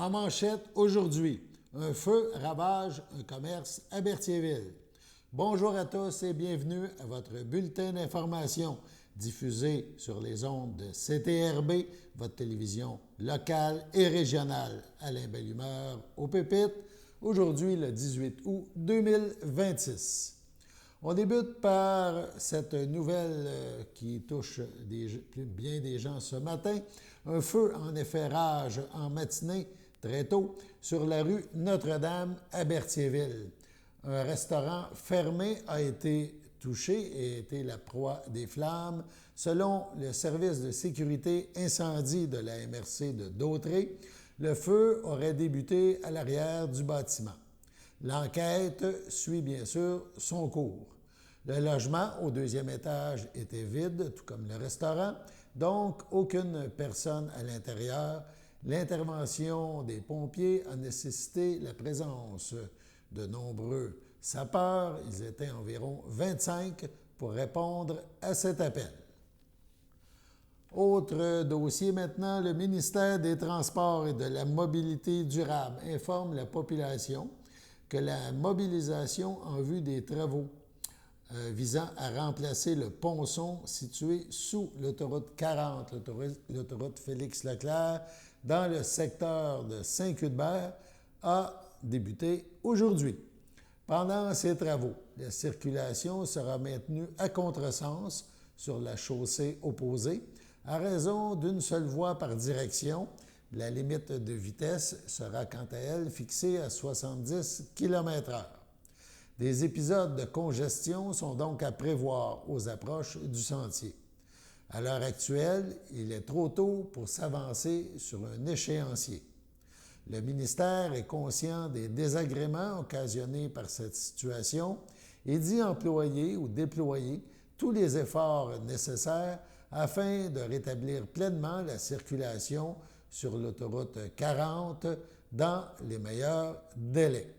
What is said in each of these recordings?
En manchette aujourd'hui, un feu ravage un commerce à Berthierville. Bonjour à tous et bienvenue à votre bulletin d'information diffusé sur les ondes de CTRB, votre télévision locale et régionale. Alain Belle-Humeur au Pépites, aujourd'hui le 18 août 2026. On débute par cette nouvelle qui touche bien des gens ce matin. Un feu en effet rage en matinée, très tôt, sur la rue Notre-Dame à Berthierville. Un restaurant fermé a été touché et été la proie des flammes. Selon le service de sécurité incendie de la MRC de Dautré, le feu aurait débuté à l'arrière du bâtiment. L'enquête suit bien sûr son cours. Le logement au deuxième étage était vide, tout comme le restaurant, donc aucune personne à l'intérieur. L'intervention des pompiers a nécessité la présence de nombreux sapeurs. Ils étaient environ 25 pour répondre à cet appel. Autre dossier maintenant, le ministère des Transports et de la Mobilité durable informe la population que la mobilisation en vue des travaux visant à remplacer le ponçon situé sous l'autoroute 40, l'autoroute Félix-Leclerc, dans le secteur de Saint-Cuthbert, a débuté aujourd'hui. Pendant ces travaux, la circulation sera maintenue à contresens sur la chaussée opposée à raison d'une seule voie par direction. La limite de vitesse sera quant à elle fixée à 70 km/h. Des épisodes de congestion sont donc à prévoir aux approches du sentier. À l'heure actuelle, il est trop tôt pour s'avancer sur un échéancier. Le ministère est conscient des désagréments occasionnés par cette situation et dit employer ou déployer tous les efforts nécessaires afin de rétablir pleinement la circulation sur l'autoroute 40 dans les meilleurs délais.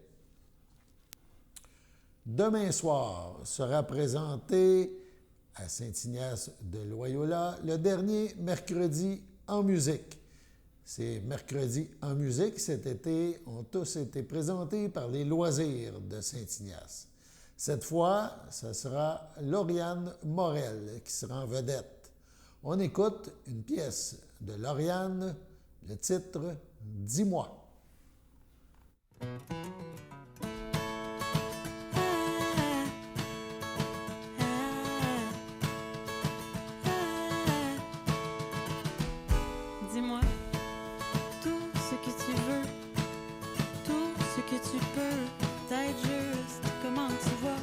Demain soir sera présenté à Saint-Ignace de Loyola le dernier mercredi en musique. Ces mercredis en musique cet été ont tous été présentés par les loisirs de Saint-Ignace. Cette fois, ce sera Lauriane Morel qui sera en vedette. On écoute une pièce de Lauriane, le titre « Dis-moi ». Dis-moi tout ce que tu veux, tout ce que tu peux, peut-être juste comment tu vois.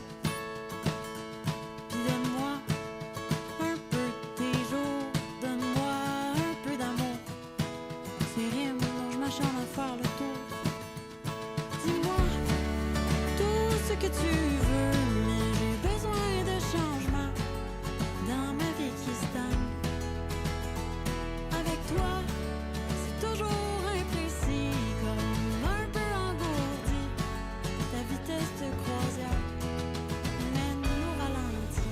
Puis donne-moi un peu de tes jours, donne-moi un peu d'amour. C'est rien, dont je m'acharne à faire le tour. Dis-moi tout ce que tu veux, mais j'ai besoin de changement dans ma vie qui stagne. Avec toi, c'est toujours imprécis, comme un peu engourdi. Ta vitesse de croisière mène-nous ralenti.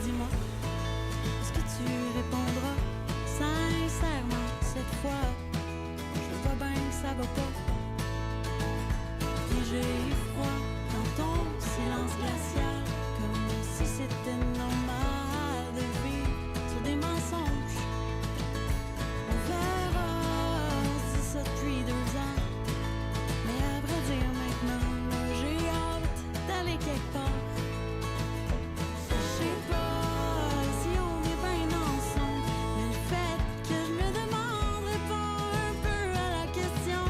Dis-moi, est-ce que tu répondras sincèrement cette fois? Je vois bien que ça va pas. Et j'ai froid dans ton silence glacial, comme si c'était normal de vivre sur des mensonges. On verra si ça depuis 2 ans. Mais à vrai dire maintenant, là, j'ai hâte d'aller quelque part. Je sais pas si on est bien ensemble, mais le fait que je me demande répond un peu à la question.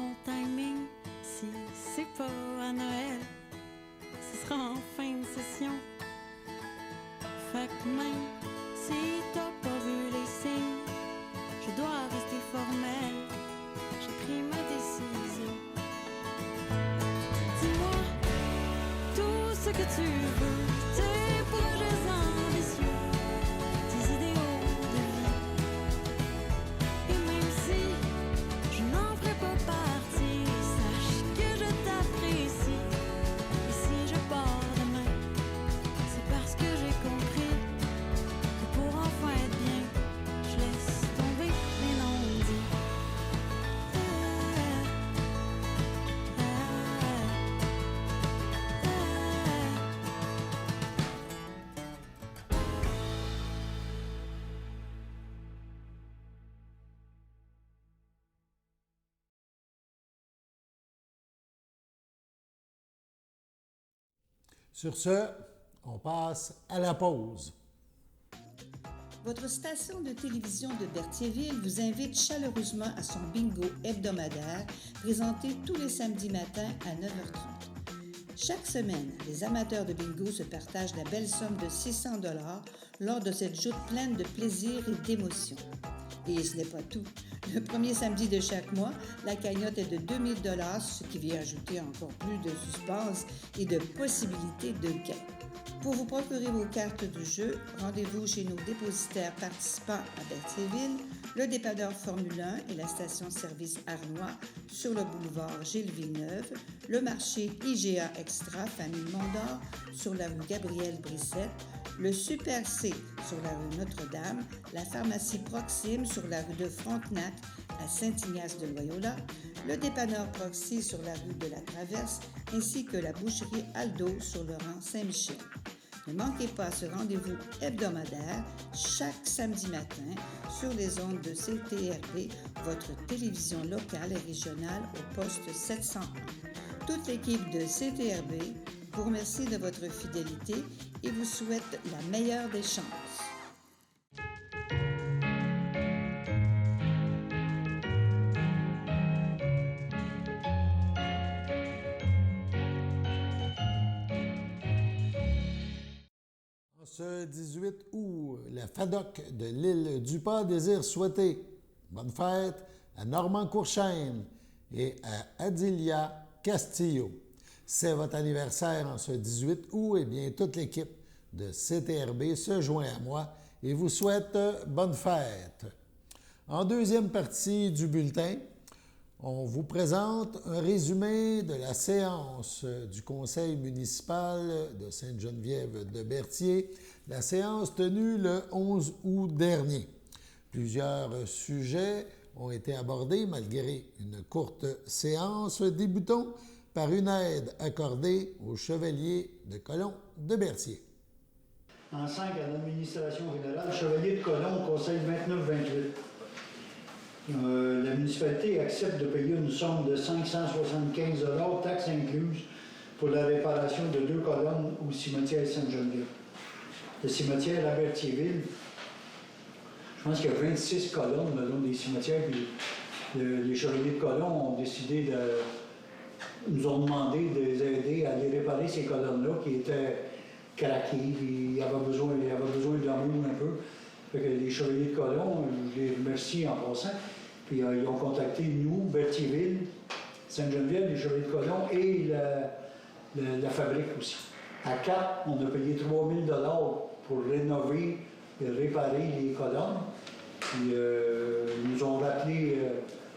bon timing. Si c'est pas à Noël, ce sera en fin de session. Fait que même si t'as pas vu les signes, je dois rester formel. J'ai pris ma décision. Dis-moi tout ce que tu veux, tes projets ambitieux, tes idéaux de vie. Et même si je n'en ferai pas partie, sache que je t'apprécie. Et si je pars demain, c'est parce que j'ai compris que pour enfin être bien, je laisse tomber les non-dits. Sur ce, on passe à la pause. Votre station de télévision de Berthierville vous invite chaleureusement à son bingo hebdomadaire présenté tous les samedis matins à 9h30. Chaque semaine, les amateurs de bingo se partagent la belle somme de 600 $ lors de cette joute pleine de plaisir et d'émotion. Et ce n'est pas tout. Le premier samedi de chaque mois, la cagnotte est de 2000 $, ce qui vient ajouter encore plus de suspense et de possibilités de gain. Pour vous procurer vos cartes de jeu, rendez-vous chez nos dépositaires participants à Berthierville, le dépanneur Formule 1 et la station-service Arnois sur le boulevard Gilles Villeneuve, le marché IGA Extra Famille Mondor sur la rue Gabriel Brissette, le Super C sur la rue Notre-Dame, la pharmacie Proxime sur la rue de Frontenac à Saint-Ignace-de-Loyola, le dépanneur Proxy sur la rue de la Traverse, ainsi que la boucherie Aldo sur le rang Saint-Michel. Ne manquez pas ce rendez-vous hebdomadaire chaque samedi matin sur les ondes de CTRB, votre télévision locale et régionale au poste 701. Toute l'équipe de CTRB vous remercie de votre fidélité et vous souhaite la meilleure des chances. Ce 18 août, la FADOC de l'île du Pas désire souhaiter bonne fête à Normand Courchaine et à Adilia Castillo. C'est votre anniversaire en ce 18 août, et bien toute l'équipe de CTRB se joint à moi et vous souhaite bonne fête. En deuxième partie du bulletin, on vous présente un résumé de la séance du conseil municipal de Sainte-Geneviève de Berthier, la séance tenue le 11 août dernier. Plusieurs sujets ont été abordés malgré une courte séance. Débutons par une aide accordée aux chevaliers de colon de Berthier. En 5 à l'administration fédérale, chevalier de colon, conseil 29-28. La municipalité accepte de payer une somme de 575 $, taxes incluses, pour la réparation de 2 colonnes au cimetière Sainte-Geneviève. Le cimetière à Berthierville, je pense qu'il y a 26 colonnes le long des cimetières, puis les chevaliers de colon ont décidé nous ont demandé de les aider à les réparer, ces colonnes-là, qui étaient craquées, puis il y avait besoin d'amour un peu. Fait que les chevaliers de colon, je les remercie en passant. Puis ils ont contacté nous, Berthierville, Sainte-Geneviève, les chevaliers de colon et la fabrique aussi. À 4, on a payé 3 000 $ pour rénover et réparer les colonnes. Puis ils nous ont rappelé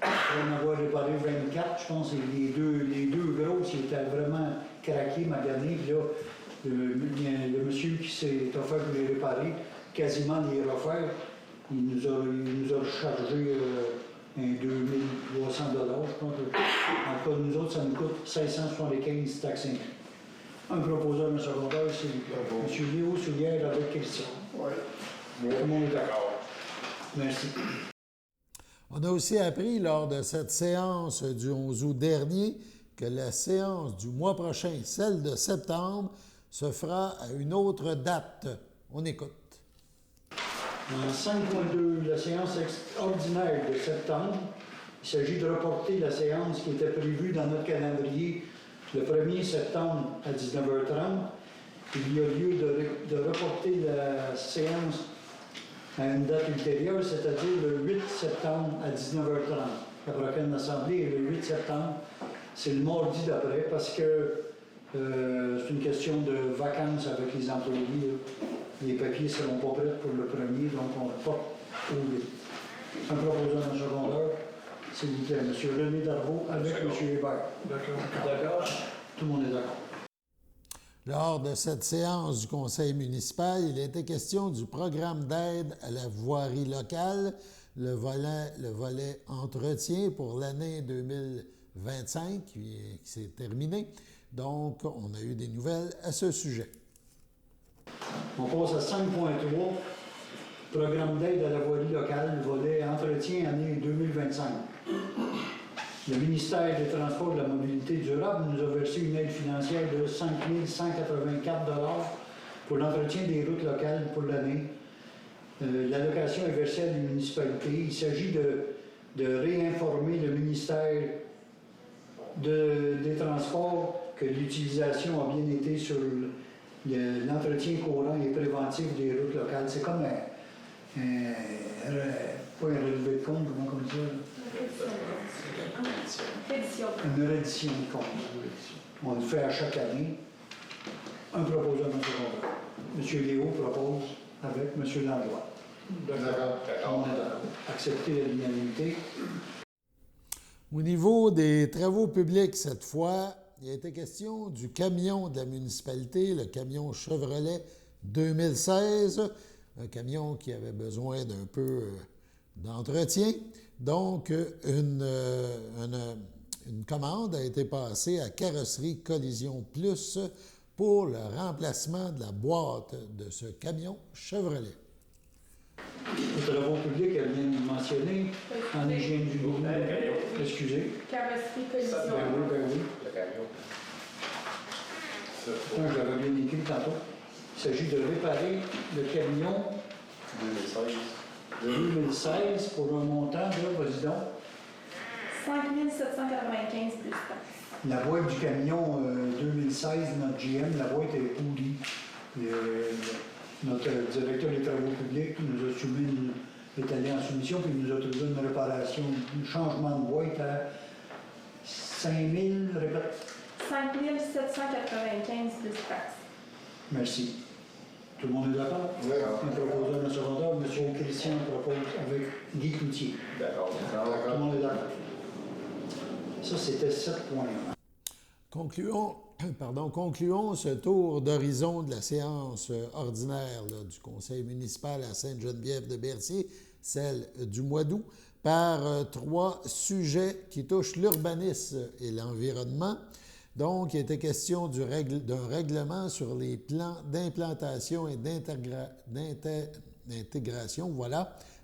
pour en avoir réparé 24, je pense, et les deux grosses, ils étaient vraiment craqués, maganés. Puis là, le monsieur qui s'est offert pour les réparer, quasiment les refaire, il nous a chargé un 2300 $, je pense. En tout cas, nous autres, ça nous coûte 1675 taxes incluses. Un proposeur, un secondaire, c'est M. Léo Soulière avec Christian. Oui. Tout le monde est d'accord. Merci. On a aussi appris lors de cette séance du 11 août dernier que la séance du mois prochain, celle de septembre, se fera à une autre date. On écoute. En 5.2, la séance extraordinaire de septembre Il s'agit de reporter la séance qui était prévue dans notre calendrier le 1er septembre à 19h30. Il y a lieu de reporter la séance à une date ultérieure, c'est-à-dire le 8 septembre à 19h30. La prochaine assemblée est le 8 septembre. C'est le mardi d'après parce que c'est une question de vacances avec les employés. Les papiers ne seront pas prêts pour le 1er, donc on reporte au 8. Un proposant en secondaire, s'il vous plaît, M. René Darvaux avec M. Hébert. D'accord. Tout le monde est d'accord. Lors de cette séance du conseil municipal, il était question du programme d'aide à la voirie locale, le volet entretien pour l'année 2025 qui s'est terminé. Donc, on a eu des nouvelles à ce sujet. On passe à 5.3, programme d'aide à la voirie locale, volet entretien année 2025. Le ministère des Transports et de la Mobilité durable nous a versé une aide financière de 5 184 $ pour l'entretien des routes locales pour l'année. L'allocation est versée à la municipalité. Il s'agit de réinformer le ministère des Transports que l'utilisation a bien été sur l'entretien courant et préventif des routes locales. C'est comme pas un relevé de compte, comment on dit ça? Une reddition de compte. On le fait à chaque année. Un proposant dans ce secondaire. M. Léo propose avec M. Langlois. D'accord. Accepter à l'unanimité. Au niveau des travaux publics, cette fois, il a été question du camion de la municipalité, le camion Chevrolet 2016, un camion qui avait besoin d'un peu d'entretien. Donc, une commande a été passée à Carrosserie Collision Plus pour le remplacement de la boîte de ce camion Chevrolet. Les travaux publics, elle vient de mentionner, en hygiène du gouvernement. Excusez. Carrosserie Collision. Ben oui. Le camion. Je l'avais bien écrit tantôt. Il s'agit de réparer le camion 2016 pour un montant de, vas-y donc. 5 795 plus taxes. La boîte du camion 2016, notre GM, la boîte est pourrie. Notre directeur des travaux publics nous a soumis, est allé en soumission, puis il nous a trouvé une réparation, un changement de boîte à 5 000, répète. 5 795 plus taxes. Merci. Tout le monde est d'accord? Oui. Un proposeur de secondaire, M. Christian propose avec Guy Cloutier. D'accord. Tout le monde est d'accord. Ça, c'était 7.1. Concluons ce tour d'horizon de la séance ordinaire du conseil municipal à Sainte-Geneviève-de-Berthier, celle du mois d'août, par 3 sujets qui touchent l'urbanisme et l'environnement. Donc, il était question d'un règlement sur les plans d'implantation et d'intégration,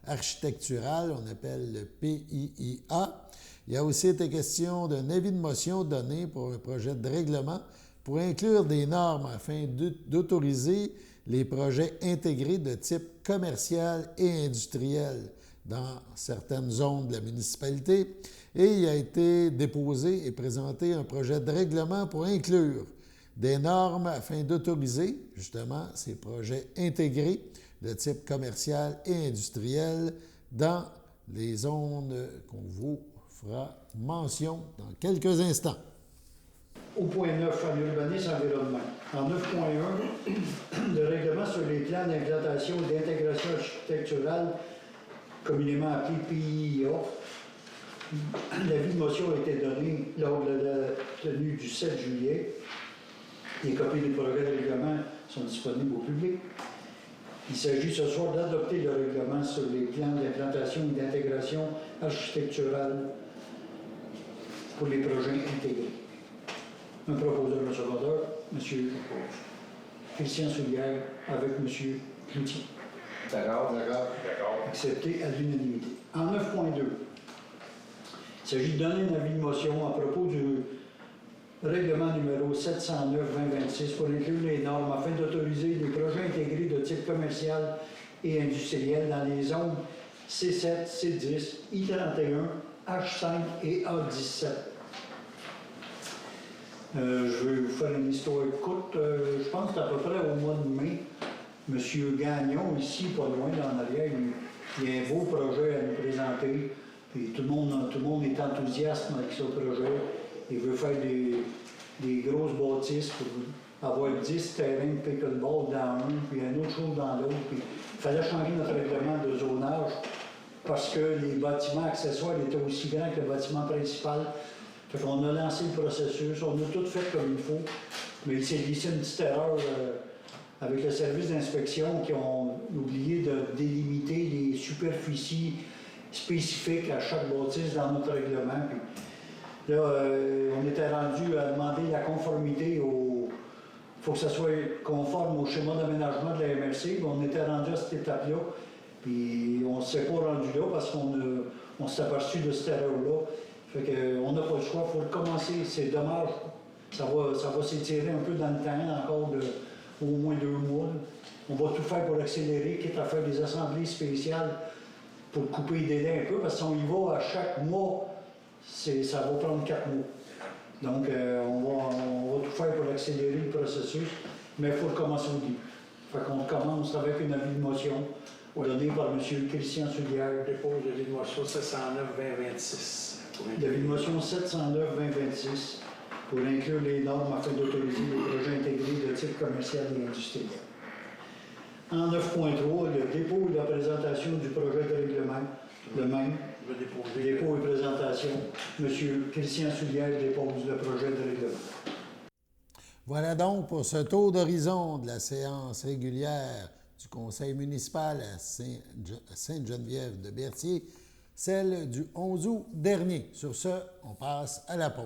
architecturale, on appelle le PIIA. Il a aussi été question d'un avis de motion donné pour un projet de règlement pour inclure des normes afin d'autoriser les projets intégrés de type commercial et industriel dans certaines zones de la municipalité. Et il a été déposé et présenté un projet de règlement pour inclure des normes afin d'autoriser justement ces projets intégrés de type commercial et industriel dans les zones qu'on vous fera mention dans quelques instants. Au point 9, en urbanisme environnement. En 9.1, le règlement sur les plans d'implantation et d'intégration architecturale, communément appelé PIIA. L'avis de motion a été donné lors de la tenue du 7 juillet. Les copies des projets de règlement sont disponibles au public. Il s'agit ce soir d'adopter le règlement sur les plans d'implantation et d'intégration architecturale pour les projets intégrés. Un proposeur de secondaire, M. Christian Soulière, avec M. Cloutier. D'accord. Accepté à l'unanimité. En 9.2, il s'agit de donner un avis de motion à propos du règlement numéro 709-2026 pour inclure les normes afin d'autoriser les projets intégrés de type commercial et industriel dans les zones C7, C10, I31 H5 et A17. Je vais vous faire une histoire courte. Je pense que c'est à peu près au mois de mai. M. Gagnon, ici, pas loin, en arrière, il y a un beau projet à nous présenter. Puis tout le monde est enthousiaste avec ce projet. Il veut faire des grosses bâtisses pour avoir 10 terrains de pickleball dans un, puis une autre chose dans l'autre. Puis il fallait changer notre règlement de zonage parce que les bâtiments accessoires étaient aussi grands que le bâtiment principal. Fait qu'on a lancé le processus, on a tout fait comme il faut, mais il s'est glissé une petite erreur avec le service d'inspection qui ont oublié de délimiter les superficies spécifiques à chaque bâtisse dans notre règlement. Puis là, on était rendu à demander la conformité au... Il faut que ça soit conforme au schéma d'aménagement de la MRC. On était rendu à cette étape-là, puis on ne s'est pas rendu là parce qu'on s'est aperçu de cette erreur-là. Fait qu'on n'a pas le choix, il faut recommencer. C'est dommage. Ça va s'étirer un peu dans le temps, encore au moins 2 mois. On va tout faire pour accélérer, quitte à faire des assemblées spéciales pour couper les délais un peu, parce qu'on y va à chaque mois, ça va prendre 4 mois. Donc, on va tout faire pour accélérer le processus, mais il faut recommencer au début. Fait qu'on commence avec une avis de motion donnée par M. Christian Soulière. Dépose de l'avis de motion 709-2026. L'avis de motion 709-2026 pour inclure les normes afin d'autoriser les projets intégrés de type commercial et industriel. En 9.3, le dépôt et la présentation du projet de règlement, le même. Dépôt et présentation. M. Christian Soulière dépose le projet de règlement. Voilà donc pour ce tour d'horizon de la séance régulière du Conseil municipal à Sainte-Geneviève de Berthier, celle du 11 août dernier. Sur ce, on passe à la pause.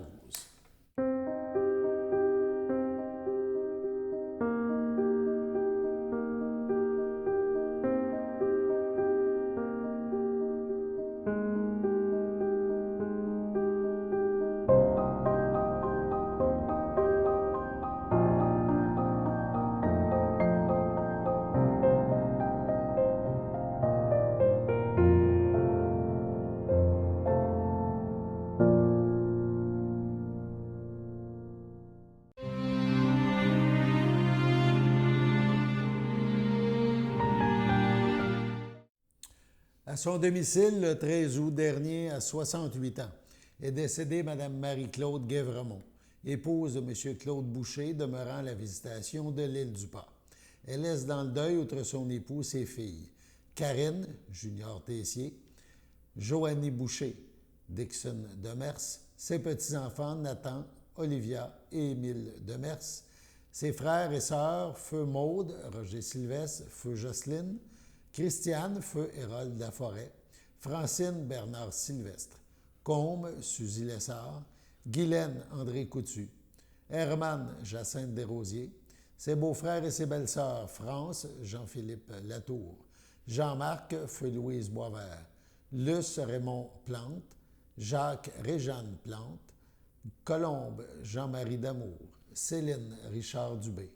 À son domicile, le 13 août dernier, à 68 ans, est décédée Mme Marie-Claude Guévremont, épouse de M. Claude Boucher, demeurant à la Visitation de l'île du Port. Elle laisse dans le deuil, outre son époux, ses filles, Karine, Junior Tessier, Joannie Boucher, Dixon Demers, ses petits-enfants, Nathan, Olivia et Émile Demers, ses frères et sœurs, Feu Maude, Roger Sylvestre, Feu Jocelyne, Christiane, Feu Hérold Laforêt, Francine Bernard Sylvestre, Combe, Suzy Lessard, Guylaine André Coutu, Herman Jacinthe Desrosiers, ses beaux-frères et ses belles-sœurs, France Jean-Philippe Latour, Jean-Marc Feu Louise Boisvert, Luce Raymond Plante, Jacques Réjeanne Plante, Colombe Jean-Marie Damour, Céline Richard Dubé,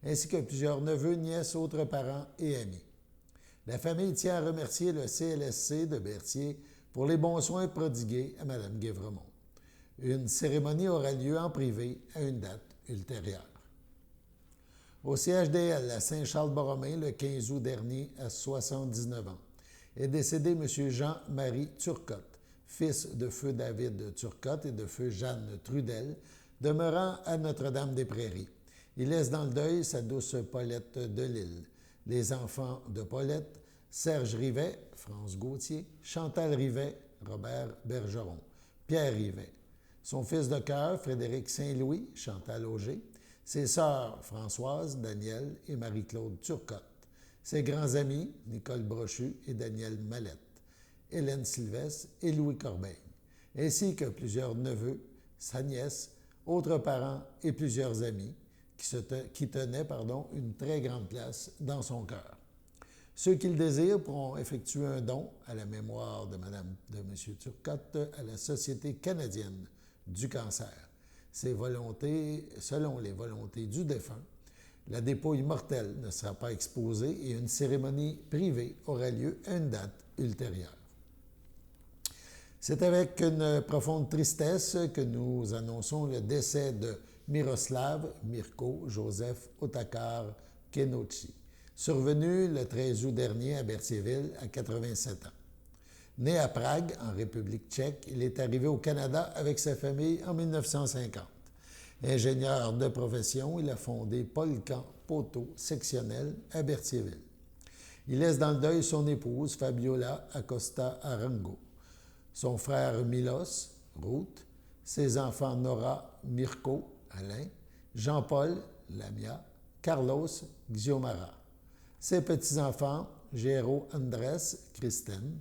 ainsi que plusieurs neveux, nièces, autres parents et amis. La famille tient à remercier le CLSC de Berthier pour les bons soins prodigués à Mme Guévremont. Une cérémonie aura lieu en privé à une date ultérieure. Au CHDL à Saint-Charles-Borromée, le 15 août dernier, à 79 ans, est décédé M. Jean-Marie Turcotte, fils de Feu David Turcotte et de Feu Jeanne Trudel, demeurant à Notre-Dame-des-Prairies. Il laisse dans le deuil sa douce Paulette de Lille, les enfants de Paulette, Serge Rivet, France Gauthier, Chantal Rivet, Robert Bergeron, Pierre Rivet, son fils de cœur, Frédéric Saint-Louis, Chantal Auger, ses sœurs Françoise, Danielle et Marie-Claude Turcotte, ses grands amis, Nicole Brochu et Daniel Mallette, Hélène Sylvestre et Louis Corbeil, ainsi que plusieurs neveux, sa nièce, autres parents et plusieurs amis qui tenaient une très grande place dans son cœur. Ceux qui le désirent pourront effectuer un don à la mémoire de M. Turcotte à la Société canadienne du cancer. Selon les volontés du défunt, la dépouille mortelle ne sera pas exposée et une cérémonie privée aura lieu à une date ultérieure. C'est avec une profonde tristesse que nous annonçons le décès de Miroslav Mirko Joseph Otakar Kenochi, survenu le 13 août dernier à Berthierville à 87 ans. Né à Prague, en République tchèque, il est arrivé au Canada avec sa famille en 1950. Ingénieur de profession, il a fondé Polcan Poteau Sectionnel à Berthierville. Il laisse dans le deuil son épouse, Fabiola Acosta Arango, son frère Milos, Ruth, ses enfants Nora, Mirko, Alain, Jean-Paul, Lamia, Carlos, Xiomara, ses petits-enfants, Géraud Andrés, Christine,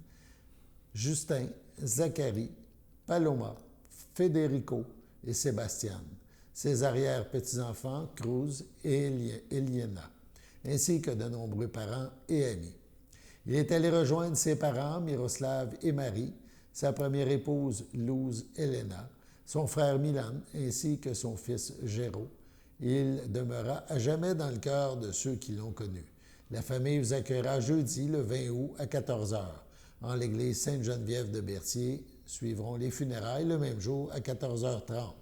Justin, Zachary, Paloma, Federico et Sébastien, ses arrière-petits-enfants, Cruz et Eliena, ainsi que de nombreux parents et amis. Il est allé rejoindre ses parents, Miroslav et Marie, sa première épouse, Luz Elena, son frère Milan, ainsi que son fils Géraud. Il demeura à jamais dans le cœur de ceux qui l'ont connu. La famille vous accueillera jeudi, le 20 août, à 14 h, en l'église Sainte-Geneviève de Berthier. Suivront les funérailles le même jour à 14h30.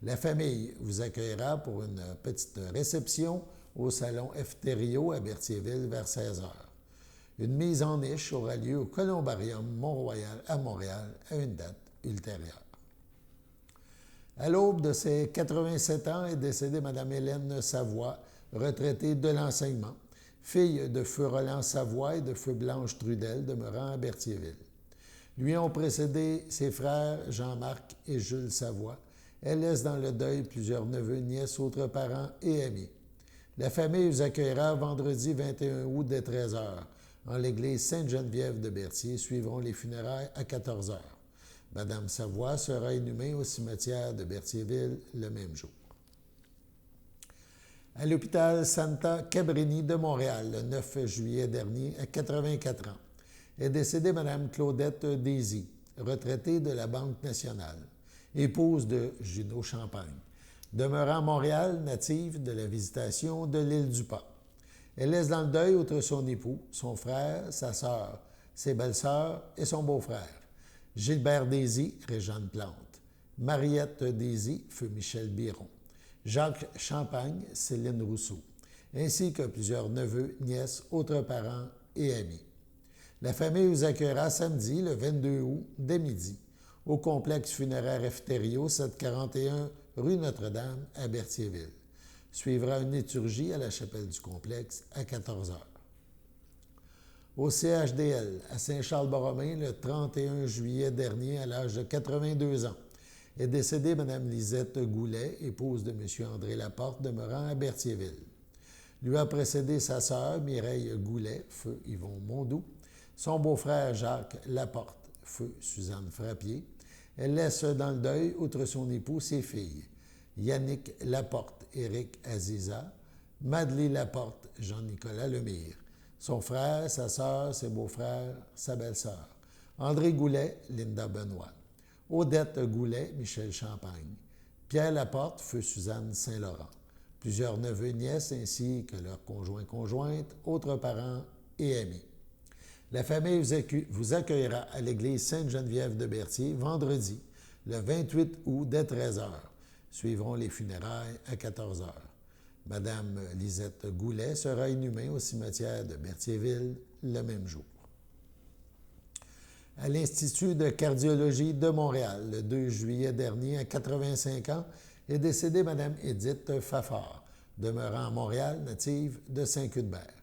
La famille vous accueillera pour une petite réception au salon Efterio à Berthierville vers 16 h. Une mise en niche aura lieu au Columbarium Mont-Royal à Montréal à une date ultérieure. À l'aube de ses 87 ans est décédée Mme Hélène Savoie, retraitée de l'enseignement, fille de feu Roland Savoie et de feu Blanche Trudel, demeurant à Berthierville. Lui ont précédé ses frères Jean-Marc et Jules Savoie. Elle laisse dans le deuil plusieurs neveux, nièces, autres parents et amis. La famille vous accueillera vendredi 21 août dès 13 h. En l'église Sainte-Geneviève de Berthier. Suivront les funérailles à 14 h. Madame Savoie sera inhumée au cimetière de Berthierville le même jour. À l'hôpital Santa Cabrini de Montréal, le 9 juillet dernier, à 84 ans, est décédée Mme Claudette Désy, retraitée de la Banque nationale, épouse de Junot Champagne, demeurant à Montréal, native de la Visitation de l'île du Pas. Elle laisse dans le deuil outre son époux, son frère, sa sœur, ses belles-sœurs et son beau-frère. Gilbert Désy, Réjeanne Plante. Mariette Désy, feu Michel Biron. Jacques Champagne, Céline Rousseau, ainsi que plusieurs neveux, nièces, autres parents et amis. La famille vous accueillera samedi, le 22 août, dès midi, au complexe funéraire Efterio, 741 rue Notre-Dame, à Berthierville. Suivra une liturgie à la chapelle du complexe à 14 h. Au CHDL, à Saint-Charles-Borromée, le 31 juillet dernier, à l'âge de 82 ans, est décédée Mme Lisette Goulet, épouse de M. André Laporte, demeurant à Berthierville. Lui a précédé sa sœur, Mireille Goulet, feu Yvon Mondoux, son beau-frère Jacques Laporte, feu Suzanne Frappier. Elle laisse dans le deuil, outre son époux, ses filles, Yannick Laporte, Éric Aziza, Madeleine Laporte, Jean-Nicolas Lemire, son frère, sa sœur, ses beaux-frères, sa belle-sœur, André Goulet, Linda Benoît, Odette Goulet, Michel Champagne, Pierre Laporte, feu Suzanne Saint-Laurent, plusieurs neveux, nièces, ainsi que leurs conjoints-conjointes, autres parents et amis. La famille vous accueillera à l'église Sainte-Geneviève de Berthier vendredi, le 28 août, dès 13 h. Suivront les funérailles à 14 h. Madame Lisette Goulet sera inhumée au cimetière de Berthierville le même jour. À l'Institut de cardiologie de Montréal, le 2 juillet dernier, à 85 ans, est décédée Mme Édith Fafard, demeurant à Montréal, native de Saint-Cuthbert.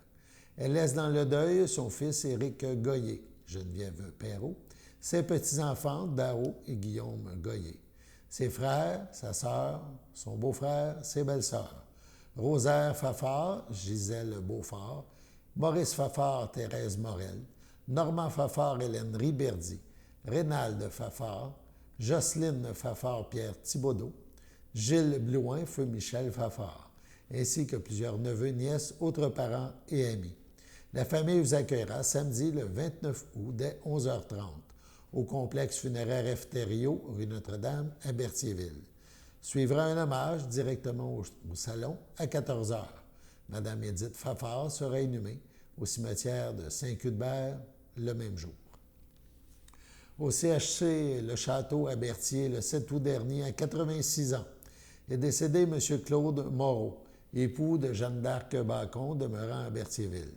Elle laisse dans le deuil son fils Éric Goyer, Geneviève Perrault, ses petits-enfants Dao et Guillaume Goyer, ses frères, sa sœur, son beau-frère, ses belles-sœurs, Rosaire Fafard, Gisèle Beaufort, Maurice Fafard, Thérèse Morel, Normand Fafard, Hélène Riberdy, Rénalde Fafard, Jocelyne Fafard, Pierre Thibaudot, Gilles Blouin, feu Michel Fafard, ainsi que plusieurs neveux, nièces, autres parents et amis. La famille vous accueillera samedi, le 29 août, dès 11h30, au complexe funéraire Efterio, rue Notre-Dame, à Berthierville. Suivra un hommage directement au salon à 14 h. Mme Édith Fafard sera inhumée au cimetière de Saint-Cuthbert le même jour. Au CHC Le Château à Berthier, le 7 août dernier, à 86 ans, est décédé M. Claude Moreau, époux de Jeanne d'Arc Bacon, demeurant à Berthierville.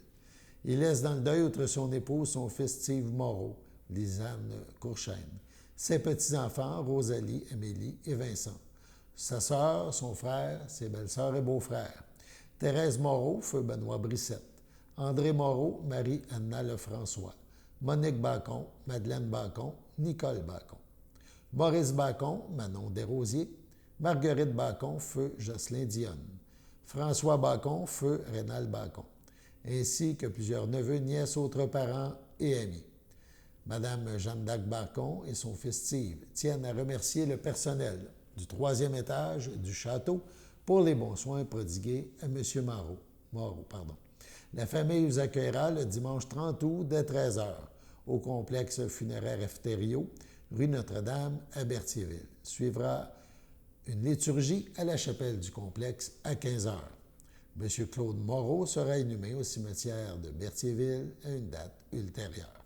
Il laisse dans le deuil, outre son épouse, son fils Steve Moreau, Lisanne Courchaine, ses petits-enfants, Rosalie, Amélie et Vincent, sa sœur, son frère, ses belles-sœurs et beaux-frères, Thérèse Moreau, feu Benoît Brissette, André Moreau, Marie-Anna Lefrançois, Monique Bacon, Madeleine Bacon, Nicole Bacon, Maurice Bacon, Manon Desrosiers, Marguerite Bacon, feu Jocelyn Dionne, François Bacon, feu Rénal Bacon, ainsi que plusieurs neveux, nièces, autres parents et amis. Madame Jeanne d'Arc Bacon et son fils Steve tiennent à remercier le personnel du 3e étage du château pour les bons soins prodigués à M. Moreau. La famille vous accueillera le dimanche 30 août dès 13h au complexe funéraire Efterio, rue Notre-Dame à Berthierville. Suivra une liturgie à la chapelle du complexe à 15h. M. Claude Moreau sera inhumé au cimetière de Berthierville à une date ultérieure.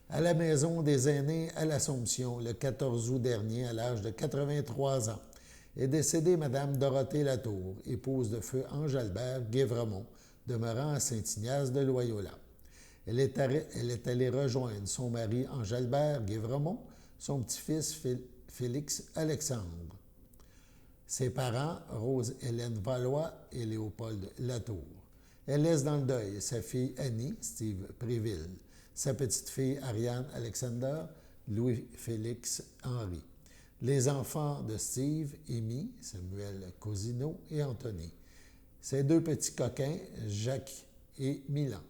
À la Maison des aînés à l'Assomption, le 14 août dernier, à l'âge de 83 ans, est décédée Mme Dorothée Latour, épouse de feu Ange-Albert Guévremont, demeurant à Saint-Ignace de Loyola. Elle est allée rejoindre son mari Ange-Albert Guévremont, son petit-fils Félix Alexandre, ses parents Rose-Hélène Valois et Léopold Latour. Elle laisse dans le deuil sa fille Annie, Steve Préville, sa petite-fille Ariane Alexander, Louis-Félix Henry, les enfants de Steve, Amy, Samuel Cosino et Anthony, ses 2 petits coquins, Jacques et Milan,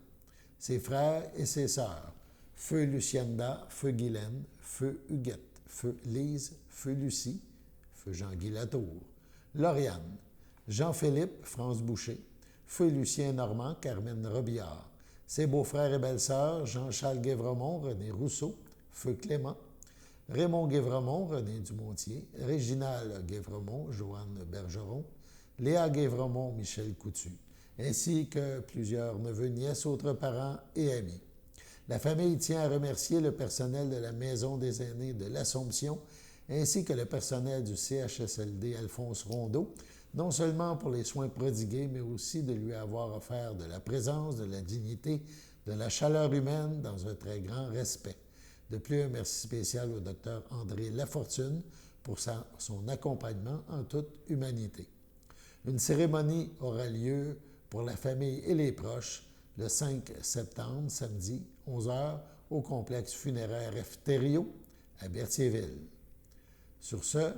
ses frères et ses sœurs, feu Lucienda, feu Guylaine, feu Huguette, feu Lise, feu Lucie, feu Jean-Guy Latour, Lauriane, Jean-Philippe, France Boucher, feu Lucien Normand, Carmen Robillard, ses beaux-frères et belles-sœurs, Jean-Charles Guévremont, René Rousseau, feu Clément, Raymond Guévremont, René Dumontier, Réginald Guévremont, Joanne Bergeron, Léa Guévremont, Michel Coutu, ainsi que plusieurs neveux, nièces, autres parents et amis. La famille tient à remercier le personnel de la Maison des aînés de l'Assomption, ainsi que le personnel du CHSLD Alphonse Rondeau, non seulement pour les soins prodigués, mais aussi de lui avoir offert de la présence, de la dignité, de la chaleur humaine dans un très grand respect. De plus, un merci spécial au Dr André Lafortune pour son accompagnement en toute humanité. Une cérémonie aura lieu pour la famille et les proches le 5 septembre, samedi, 11h, au complexe funéraire Efterio à Berthierville. Sur ce,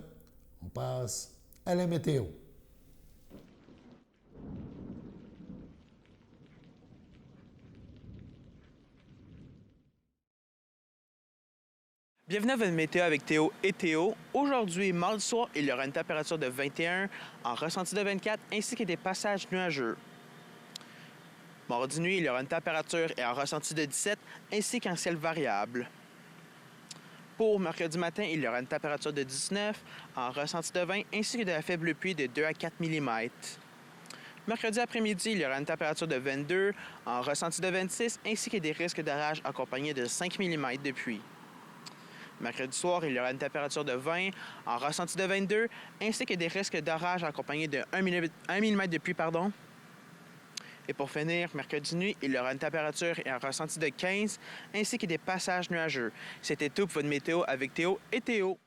on passe à la météo. Bienvenue à votre météo avec Théo et Théo. Aujourd'hui, mardi soir, il y aura une température de 21, en ressenti de 24, ainsi que des passages nuageux. Mardi nuit, il y aura une température et un ressenti de 17, ainsi qu'un ciel variable. Pour mercredi matin, il y aura une température de 19, en ressenti de 20, ainsi que de la faible pluie de 2 à 4 mm. Mercredi après-midi, il y aura une température de 22, en ressenti de 26, ainsi que des risques d'orage accompagnés de 5 mm de pluie. Mercredi soir, il y aura une température de 20, en ressenti de 22, ainsi que des risques d'orage accompagnés de 1 mm de pluie. Et pour finir, mercredi nuit, il y aura une température et un ressenti de 15, ainsi que des passages nuageux. C'était tout pour votre météo avec Théo et Théo.